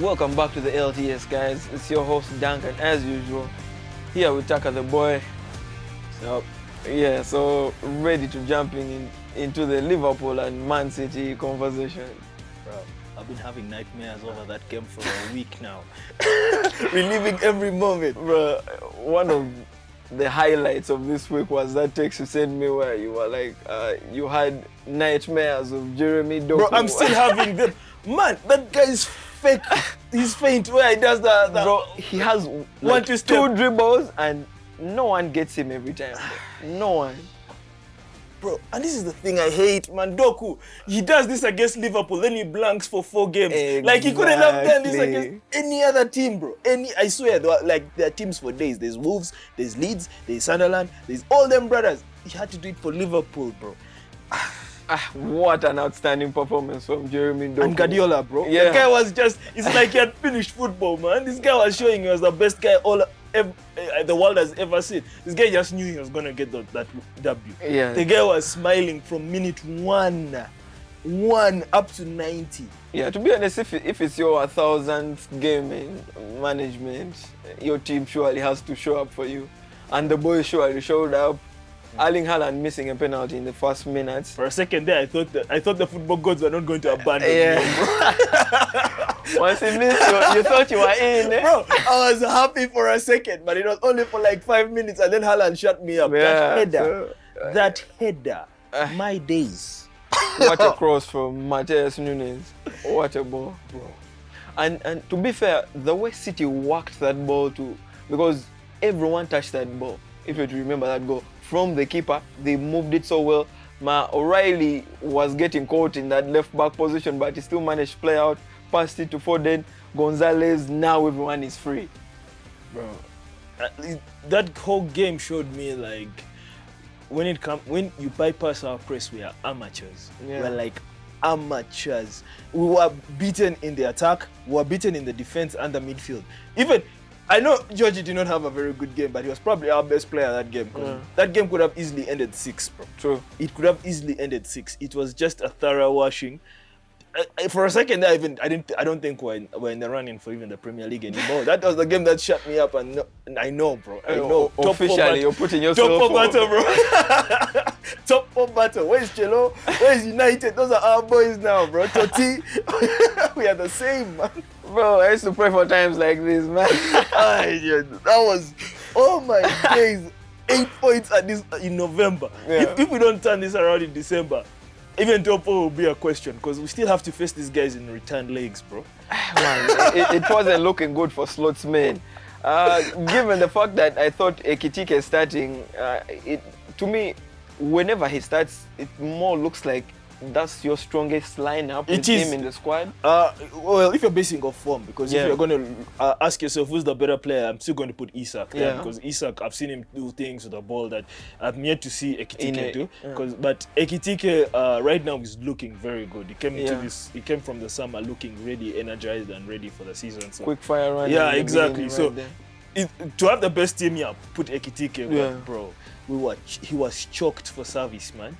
Welcome back to the LTS, guys. It's your host Duncan, as usual. Here we tackle the boy. So ready to jumping into the Liverpool and Man City conversation. Bro, I've been having nightmares over that game for a week now. Reliving every moment. Bro, one of the highlights of this week was that text you sent me where you were like, you had nightmares of Jeremy Doku. Bro, I'm still having them. Man, that guy is fake. He's faint where he does that. Bro, he has like two dribbles and no one gets him every time. Bro. No one. Bro, and this is the thing I hate, man. Doku, he does this against Liverpool, then he blanks for 4 games. Exactly. Like, he couldn't have done this against any other team, bro. I swear, there are teams for days. There's Wolves, there's Leeds, there's Sunderland, there's all them brothers. He had to do it for Liverpool, bro. What an outstanding performance from Jeremy Doku. And Guardiola, bro. Yeah. The guy was just, it's like he had finished football, man. This guy was showing he was the best guy the world has ever seen. This guy just knew he was going to get that W. Yeah. The guy was smiling from minute 1 up to 90. Yeah, to be honest, if it's your 1,000th game in management, your team surely has to show up for you. And the boys surely showed up. Erling Haaland missing a penalty in the first minutes. For a second there, I thought the football gods were not going to abandon me. Once he missed, you thought you were in. Bro, I was happy for a second, but it was only for like 5 minutes, and then Haaland shut me up. Yeah, that header, my days. What a cross from Matheus Nunes. What a ball, bro. And to be fair, the way City worked that ball too, because everyone touched that ball. If you remember that goal. From the keeper, they moved it so well. O'Reilly was getting caught in that left back position, but he still managed to play out, passed it to Foden, Gonzalez. Now everyone is free. Bro, that whole game showed me like when you bypass our press, we are amateurs. Yeah. We're like amateurs. We were beaten in the attack, we were beaten in the defense and the midfield. Even I know Georgie did not have a very good game, but he was probably our best player that game. That game could have easily ended 6, bro. True. It could have easily ended 6. It was just a thorough washing. For a second there, I don't think we're in the running for even the Premier League anymore. That was the game that shut me up, and I know, bro. I know. Officially, you're putting yourself top 4 battle, bro. Top 4 battle. Where's Chelo? Where's United? Those are our boys now, bro. Totti. We are the same, man. Bro, I used to pray for times like this, man. That was, oh my days. 8 points in November. Yeah. If we don't turn this around in December, even top 4 will be a question, because we still have to face these guys in return legs, bro. Man, it wasn't looking good for Slotsman. Given the fact that I thought Ekitike starting, to me, whenever he starts, it more looks like that's your strongest lineup with him in the squad. Well, if you're basing off form, because if you're going to ask yourself who's the better player, I'm still going to put Isak there, because Isak, I've seen him do things with the ball that I've yet to see Ekitike do. But Ekitike right now is looking very good. He came from the summer looking ready, energized, and ready for the season. So. Quick fire run. Yeah, exactly. So to have the best team here, put Ekitike, bro. He was choked for service, man.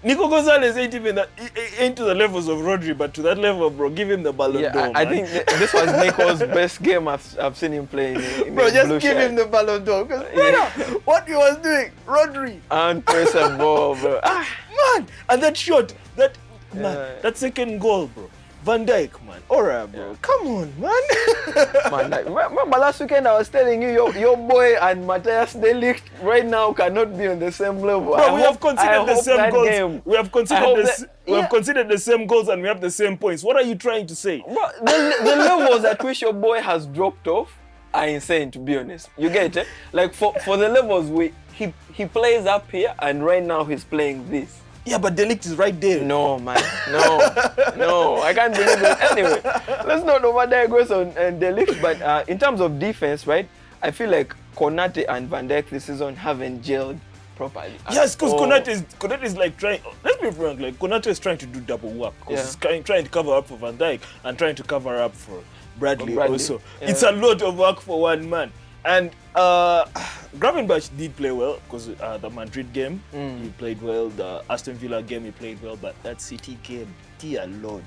Nico Gonzalez ain't to the levels of Rodri, but to that level, bro, give him the Ballon d'Or. I think this was Nico's best game I've seen him play in bro, just give him the Ballon d'Or. Because, brother, what he was doing, Rodri. And press a ball, bro. Man, and that shot, that second goal, bro. Van Dijk, man. Alright, bro. Come on, man. Remember last weekend I was telling you, your boy and Matthias De Ligt right now cannot be on the same level. Bro, we have considered the same goals. We have considered the same goals and we have the same points. What are you trying to say? Bro, the levels at which your boy has dropped off are insane, to be honest. You get it? Like for the levels he plays up here and right now he's playing this. Yeah, but De Ligt is right there. No, man. No, I can't believe it. Anyway, let's not over-digress on De Ligt. But in terms of defense, right, I feel like Konate and Van Dijk this season haven't gelled properly. Yes, because Konate is like trying, let's be frank, like Konate is trying to do double work. Because he's trying to cover up for Van Dijk and trying to cover up for Bradley. Also. Yeah. It's a lot of work for one man. And Gravenberch did play well because the Madrid game, he played well. The Aston Villa game, he played well. But that City game, dear Lord.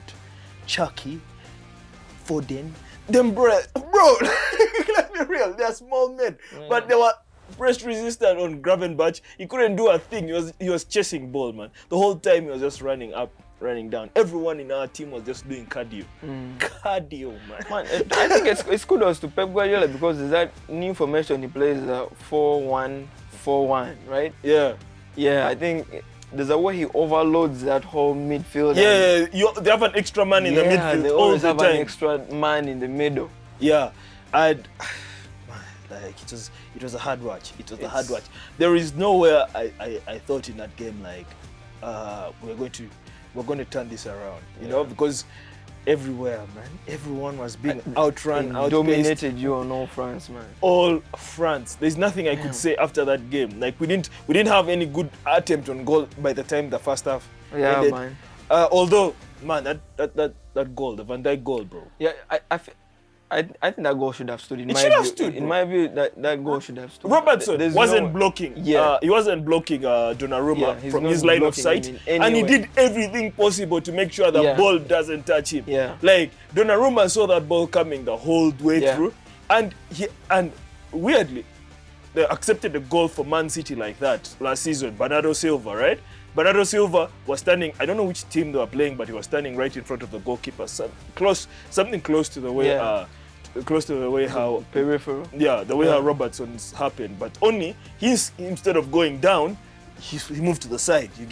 Chucky, Foden, Them bro, let's be real, they're small men, but they were press resistant on Gravenberch. He couldn't do a thing. He was chasing ball, man. The whole time he was just running up, running down. Everyone in our team was just doing cardio. Cardio, man. I think it's kudos to Pep Guardiola because there's that new formation he plays 4-1-4-1, right? Yeah. Yeah, I think there's a way he overloads that whole midfield. Yeah, they have an extra man in the midfield. They always have an extra man in the middle. Yeah, like it was a hard watch. It was a hard watch. There is nowhere I thought in that game like we're going to turn this around. You know, because everywhere, man, everyone was being outrun, dominated you on all France, man. All France. There's nothing I could say after that game. Like we didn't have any good attempt on goal by the time the first half ended. Man. Although, man, that goal, the Van Dijk goal, bro. Yeah, I think that goal should have stood. It should have stood. In my view, that goal should have stood. Robertson wasn't blocking. Yeah, he wasn't blocking Donnarumma from his line of sight, and he did everything possible to make sure the ball doesn't touch him. Yeah, like Donnarumma saw that ball coming the whole way through, and weirdly, they accepted the goal for Man City like that last season. Bernardo Silva, right? Bernardo Silva was standing, I don't know which team they were playing, but he was standing right in front of the goalkeeper, something close to the way how peripheral. Yeah, the way how Robertson's happened, but only instead of going down, he moved to the side. He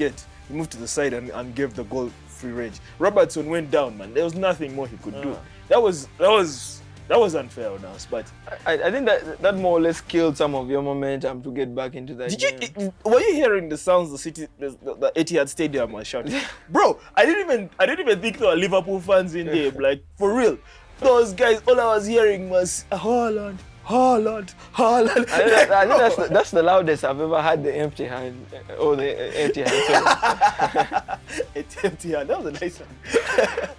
moved to the side and gave the goal free range. Robertson went down, man. There was nothing more he could do. That was unfair on us, but I think that more or less killed some of your momentum to get back into that game. Were you hearing the sounds the Etihad Stadium was shouting? Bro, I didn't even think there were Liverpool fans in there. Like, for real. Those guys, all I was hearing was Haaland. I think that's the loudest I've ever had the empty hand or the empty hand. Empty hand, that was a nice one.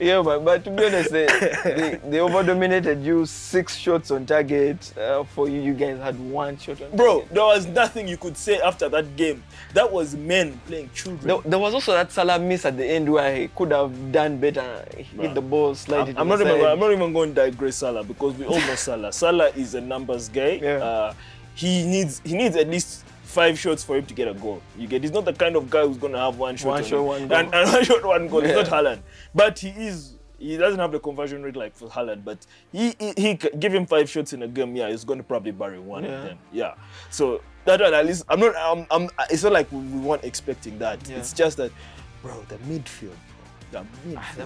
Yeah, but to be honest, they over-dominated you. 6 shots on target. For you guys had 1 shot on target. Bro, there was nothing you could say after that game. That was men playing children. There was also that Salah miss at the end where he could have done better. Hit the ball, slide I'm not even going to digress Salah because we all know Salah. Salah is a numbers guy. Yeah. He needs at least 5 shots for him to get a goal. He's not the kind of guy who's going to have 1 shot, one goal. And 1 shot, 1 goal. He's not Haaland. But he doesn't have the conversion rate like for Haaland, but he give him 5 shots in a game, he's going to probably bury 1 of them. Yeah. So that one, at least it's not like we weren't expecting that. Yeah. It's just that, bro, the midfield. The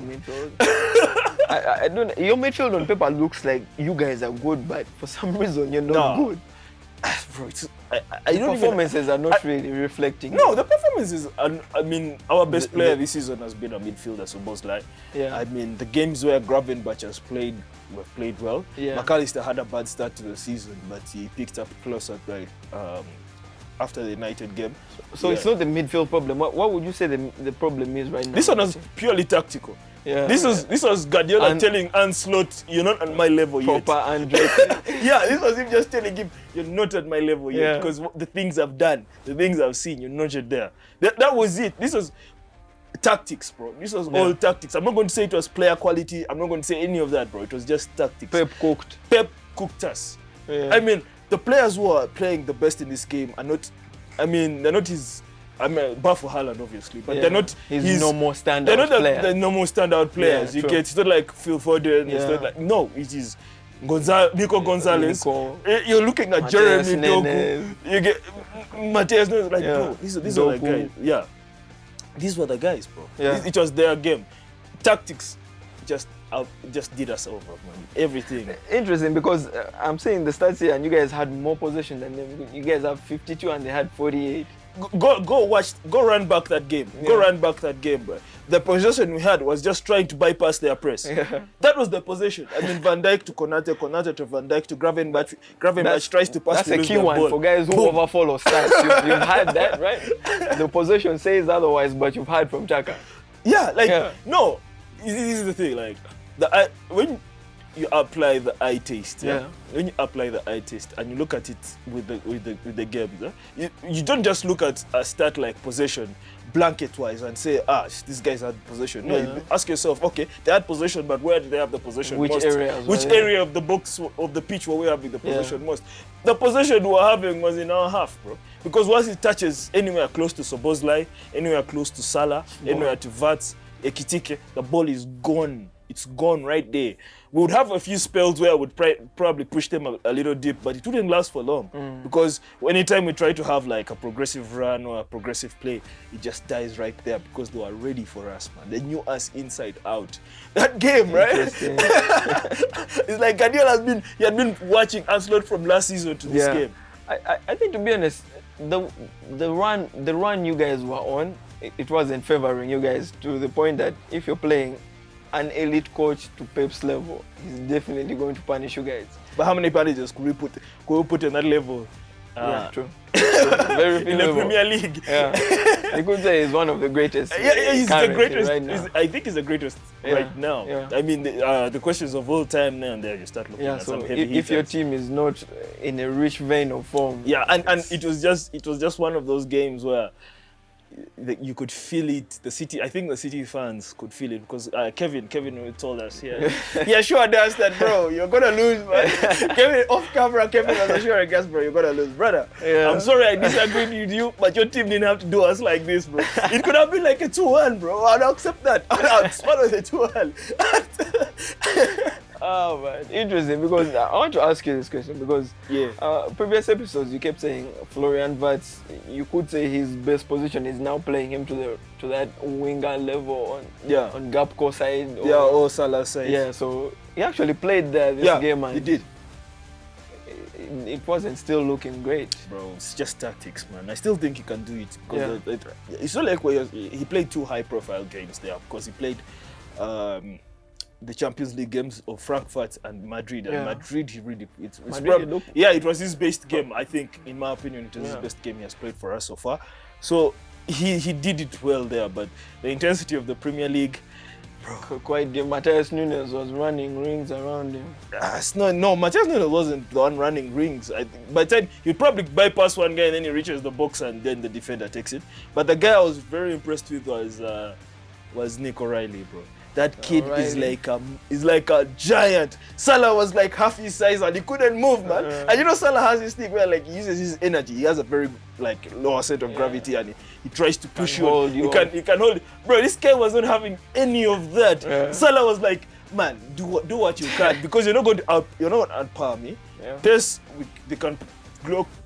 midfield. I don't. Your midfield on paper looks like you guys are good, but for some reason you're not good. Bro, performances are not really reflecting. No, the performances. I mean, our best player this season has been a midfielder, Szoboszlai. Yeah. I mean, the games where Gravenberch has played, we've played well. Yeah. McAllister had a bad start to the season, but he picked up closer after the United game. So it's not the midfield problem. What would you say the problem is right now? This one was purely tactical. Yeah. This was Guardiola telling Ancelotti, you're not at my level yet. Proper Andre. Yeah, this was him just telling him, you're not at my level yet because the things I've done, the things I've seen, you're not yet there. That was it. This was tactics, bro. This was all tactics. I'm not going to say it was player quality. I'm not going to say any of that, bro. It was just tactics. Pep cooked us. Yeah. I mean, the players who are playing the best in this game are not, they're not his... bar for Haaland, obviously, but they're not his normal standout players. They're normal standout players. Yeah, it's not like Phil Foden. It's not like it is Nico Gonzalez. You're looking at Jeremy Doku. You get Mateus. Like, bro, these are the guys. Yeah, these were the guys, bro. Yeah. It was their game. Tactics just did us over, man. Everything. Interesting because I'm saying the stats here, and you guys had more possession than them. You guys have 52 and they had 48. Go run back that game. Yeah. Go run back that game, bro. The possession we had was just trying to bypass their press. Yeah. That was the possession. I mean, Van Dijk to Konate to Van Dijk to Gravenberch. Gravenberch tries to pass. That's a key one for guys who overfollow stats. You've had that, right? The possession says otherwise, but you've had from Chaka. Yeah, no. This is the thing. Like, you apply the eye taste, Yeah. when you apply the eye taste and you look at it with the games, you don't just look at a stat like possession blanket wise and say, these guys had possession. No, you ask yourself, okay, they had possession, but where did they have the possession Which most? areas Area of the box of the pitch were we having the possession most? The possession we were having was in our half, bro. Because once it touches anywhere close to Szoboszlai, anywhere close to Salah, anywhere to Vats, Ekitike, the ball is gone. It's gone right there. We would have a few spells where I would probably push them a little deep, but it wouldn't last for long. Because anytime we try to have like a progressive run or a progressive play, it just dies right there because they were ready for us, man. They knew us inside out. That game, right? It's like Guardiola had been watching Ancelotti from last season to this game. I think, to be honest, the run you guys were on, it wasn't favoring you guys to the point that if you're playing an elite coach to Pep's level, he's definitely going to punish you guys. But how many punishes could we put on that level? Yeah, true. Very few in the Premier League. Yeah. You could say he's one of the greatest. He's the greatest. Right now. I think he's the greatest right now. Yeah. I mean, the questions of all time now and there, you start looking at so some heavy hitters. if your team is not in a rich vein of form. Yeah, and it was just one of those games where you could feel it. I think the City fans could feel it because Kevin told us, yeah, sure does that, bro. You're gonna lose, man. Kevin off camera, Kevin was assuring us, bro, you're gonna lose, brother. Yeah. I'm sorry I disagreed with you, but your team didn't have to do us like this, bro. It could have been like a 2-1, bro. I'd accept that. What was a 2-1? Oh man, interesting, because I want to ask you this question because previous episodes you kept saying Florian Wirtz, you could say his best position is now playing him to that winger level on Gapco side or Salah side. Yeah, so he actually played there this game and he did. It wasn't still looking great. Bro, it's just tactics, man. I still think he can do it because it's not like where he played 2 high-profile games there because he played the Champions League games of Frankfurt and Madrid. And Madrid, it was his best game. I think, in my opinion, it was his best game he has played for us so far. So he did it well there, but the intensity of the Premier League, bro. Quite the Matheus Nunes was running rings around him. No, Matheus Nunes wasn't the one running rings. I think by the time he'd probably bypass one guy and then he reaches the box and then the defender takes it. But the guy I was very impressed with was Nick O'Reilly, bro. That kid is like a giant. Salah was like half his size and he couldn't move, man. And you know Salah has this thing where like he uses his energy. He has a very like lower center of gravity and he tries to push you. He can hold it. Bro, this guy was not having any of that. Salah was like, man, do what you can because you're not going to outpower me. They can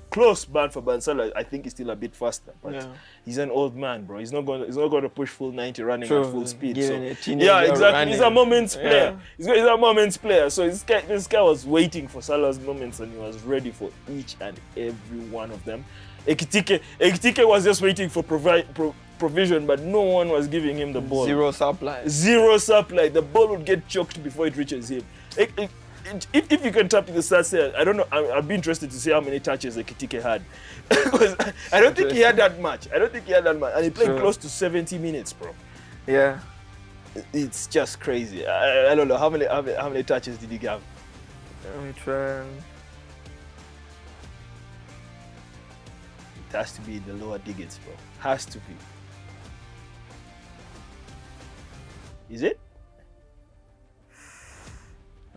close band for Salah. I think he's still a bit faster, but he's an old man, bro. He's not going to push full 90 running at full speed. Exactly. Running. He's a moments player. He's a moments player. So this guy was waiting for Salah's moments and he was ready for each and every one of them. Ekitike was just waiting for provision, but no one was giving him the ball. Zero supply. The ball would get choked before it reaches him. If you can tap in the stats there, I don't know. I'd be interested to see how many touches Ekitike had, because I don't think he had that much. And he played close to 70 minutes, bro. Yeah, it's just crazy. I don't know how many touches did he have. Let me try. It has to be in the lower digits, bro. Has to be. Is it?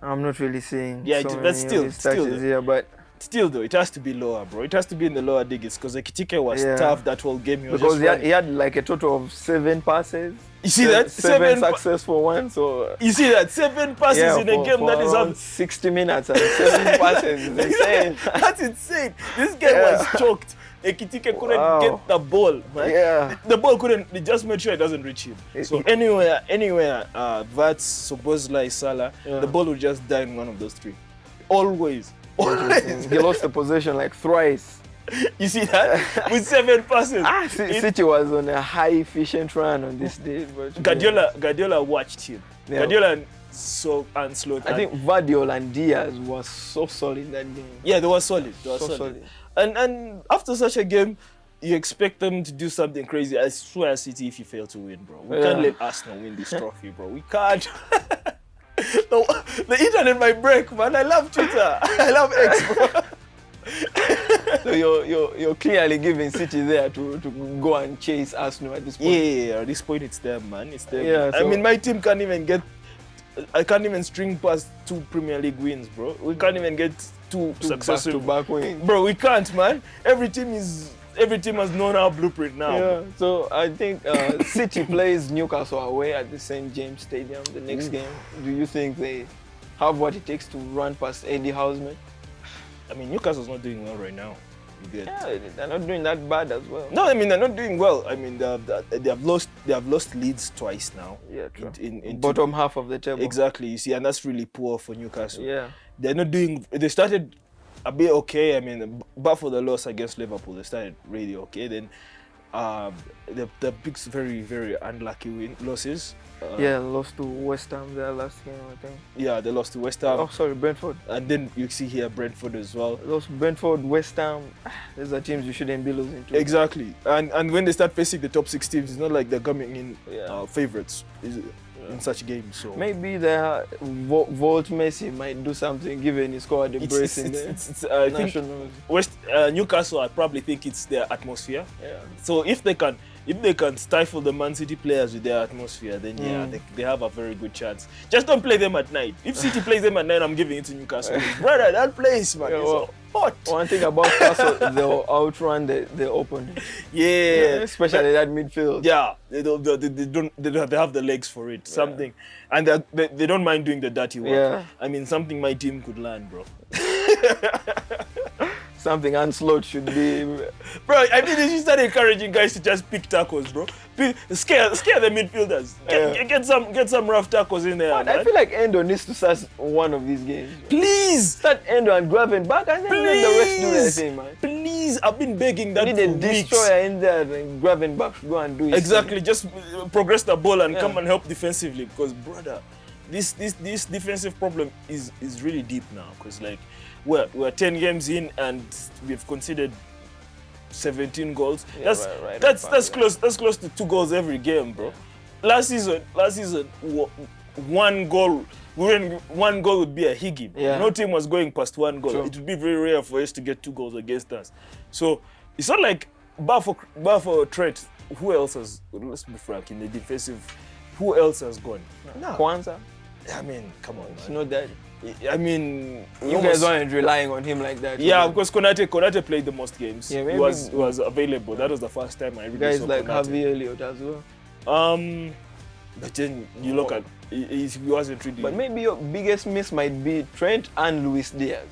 I'm not really seeing. Yeah, that's still here, but still though, it has to be lower, bro. It has to be in the lower digits because Ekitike was tough that whole game. Because he had like a total of 7 passes. You see that? 7 successful ones. So you see that 7 passes in a game that is on 60 minutes and 7 passes is insane. That's insane. This game was choked. Ekitike couldn't get the ball, man. Yeah. The ball couldn't. They just made sure it doesn't reach him. So anywhere, Vats, Szoboszlai, Salah, the ball would just die in one of those 3. Always. He lost the possession like thrice. You see that? With 7 passes. City was on a high efficient run on this day. But Guardiola watched him. Yeah. Guardiola and Ancelotti. I think Vardiol and Diaz was so solid that game. Yeah, they were solid. Solid. And after such a game, you expect them to do something crazy. I swear, City, if you fail to win, bro, we can't let Arsenal win this trophy, bro. We can't. The internet might break, man. I love Twitter. I love X, bro. So you're clearly giving City there to go and chase Arsenal at this point. Yeah, at this point it's them, man. It's them. Yeah, I mean, my team can't even string past 2 Premier League wins, bro. We can't even get two successive back wins. Bro, we can't, man. Every team has known our blueprint now. Yeah. So I think City plays Newcastle away at the St. James Stadium the next game. Do you think they have what it takes to run past Eddie Houseman? I mean, Newcastle's not doing well right now. Yeah, they're not doing that bad as well. No, I mean they're not doing well. I mean they have lost leads twice now. Yeah, true. In bottom half of the table. Exactly. You see, and that's really poor for Newcastle. Yeah, they're not doing. They started a bit okay. I mean, but for the loss against Liverpool, they started really okay. Then the big, very, very unlucky losses. Lost to West Ham their last game, I think. Yeah, they lost to West Ham. Oh, sorry, Brentford. And then you see here Brentford as well. Lost Brentford, West Ham. These are teams you shouldn't be losing to. Exactly. And when they start facing the top 6 teams, it's not like they're coming in favourites in such games. So maybe the Volt Messi might do something given he scored the brace in the nationals. Newcastle, I probably think it's their atmosphere. Yeah. So if they can stifle the Man City players with their atmosphere, then they have a very good chance. Just don't play them at night. If City plays them at night, I'm giving it to Newcastle. Brother, that place, man, is hot. One thing about Castle, they'll outrun the opponent. Yeah, especially that midfield. Yeah, they have the legs for it. Something, and they don't mind doing the dirty work. Yeah. I mean, something my team could learn, bro. Something Anslot should be. Bro, I mean, they should start encouraging guys to just pick tackles, bro. Scare the midfielders. Get some rough tackles in there. But I feel like Endo needs to start one of these games. Please! Start Endo and Gravenberch and then let the rest do their thing, man. Please, I've been begging that we need a destroyer in there and Gravenberch should go and do it. Exactly, just progress the ball and come and help defensively, because, brother, this defensive problem is really deep now, because, like, we're 10 games in and we've conceded 17 goals. Yeah, That's close to 2 goals every game, bro. Last season, one goal would be a higgy. Yeah. No team was going past 1 goal. True. It would be very rare for us to get 2 goals against us. So it's not like bar for Trent. Who else has? Let's be frank. In the defensive, who else has gone? No. Kwanzaa. I mean, come on, man. It's not that. I mean, you guys aren't relying on him like that. Yeah, because Konate played the most games. Yeah, he was available. That was the first time I really guys saw like Konate. Harvey Elliott as well. But then you look at he wasn't really. But maybe your biggest miss might be Trent and Luis Diaz.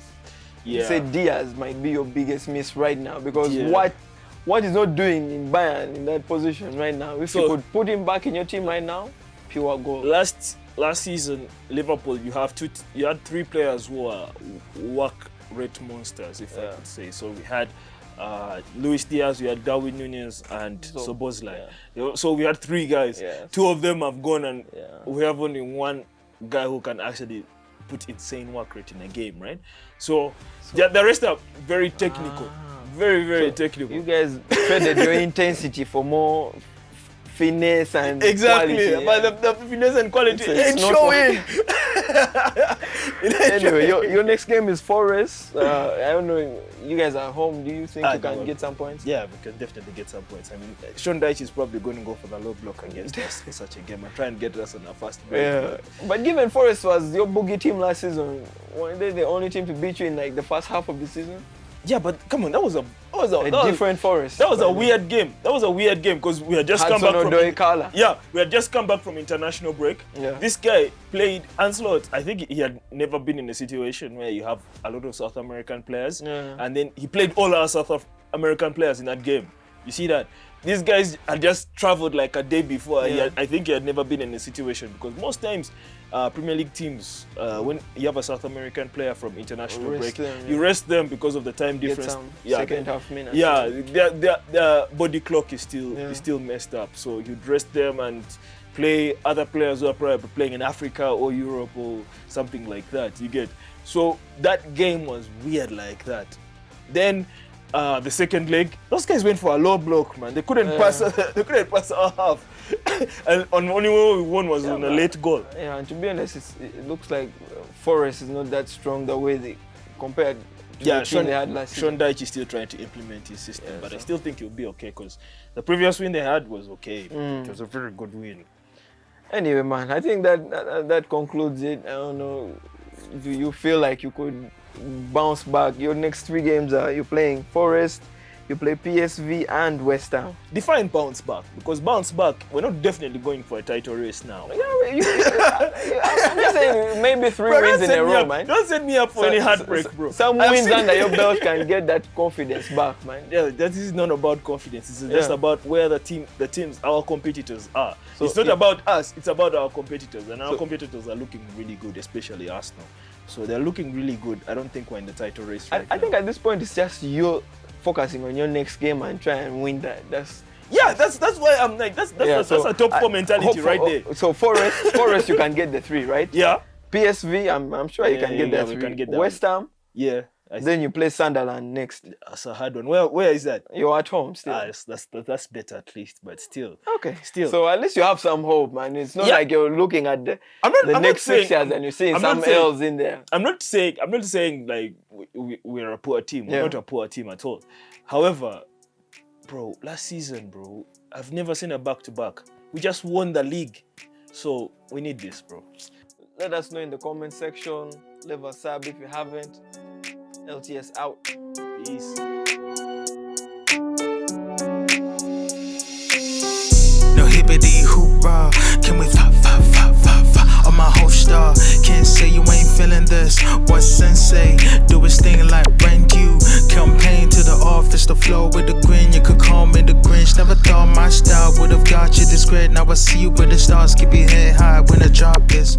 Yeah. You say Diaz might be your biggest miss right now because what he's not doing in Bayern in that position right now. If you could put him back in your team right now, pure goal. Last season, Liverpool, you had 3 players who are work rate monsters, if I could say. So we had Luis Diaz, we had Darwin Núñez, and Szoboszlai. Yeah. So we had 3 guys. Yeah. 2 of them have gone, and we have only 1 guy who can actually put insane work rate in a game, right? So the rest are very technical, very technical. You guys traded your intensity for more finesse and quality. But the finesse and quality ain't showing. Anyway, your next game is Forest. I don't know, you guys are home. Do you think you can get some points? Yeah, we can definitely get some points. I mean, Sean Dyche is probably going to go for the low block against us for such a game and try and get us on a fast break. Yeah. But given Forest was your boogie team last season, weren't they the only team to beat you in like the first half of the season? Yeah, but come on, that was a different Forest. That was a weird game. That was a weird game because we had just come back from we had just come back from international break. Yeah. This guy played Anslot. I think he had never been in a situation where you have a lot of South American players, and then he played all our South American players in that game. You see that? These guys had just traveled like a day before. I think he had never been in a situation because most times Premier League teams, when you have a South American player from international break, you rest them because of the time difference. Second half minutes. Yeah, their body clock is still messed up. So you'd rest them and play other players who are probably playing in Africa or Europe or something like that. You get. So that game was weird like that. Then the second leg, those guys went for a low block, man. They couldn't pass. They couldn't pass our half. And only way we won was on a late goal. Yeah, and to be honest, it looks like Forest is not that strong the way they compared to the team they had last season. Sean Dyche is still trying to implement his system, but I still think he'll be okay because the previous win they had was okay. It was a very good win. Anyway, man, I think that concludes it. I don't know. Do you feel like you could bounce back? Your next 3 games are you're playing Forest, you play PSV and West Ham. Define bounce back, because bounce back, we're not definitely going for a title race now. Yeah, I'm just saying maybe 3 wins in a row, man. Don't set me up for any heartbreak, bro. Some wins under your belt can get that confidence back, man. Yeah, that is not about confidence. It's just about where the teams, our competitors are. So, it's not about us, it's about our competitors. And our competitors are looking really good, especially Arsenal. So they're looking really good. I don't think we're in the title race right now. I think at this point it's just you focusing on your next game and try and win that. That's why I'm like that's a top 4 mentality right there. So Forest you can get the 3, right? Yeah. PSV, I'm sure you can get that 3. Can get that West Ham. Yeah. Then you play Sunderland next. That's a hard one. Where is that? You're at home still. That's better at least, but still. Okay. Still. So at least you have some hope, man. It's not like you're looking at the next 6 years and you're seeing some L's in there. I'm not saying like we're a poor team. We're not a poor team at all. However, bro, last season, bro, I've never seen a back-to-back. We just won the league. So we need this, bro. Let us know in the comment section. Leave a sub if you haven't. LTS out. Peace. No hippity hoorah. Can we fa on my whole star? Can't say you ain't feeling this. What sensei do his thing like when you campaign to the office, the flow with the grin. You could call me the Grinch. Never thought my style would have got you this great. Now I see you with the stars. Keep your head high when the drop is.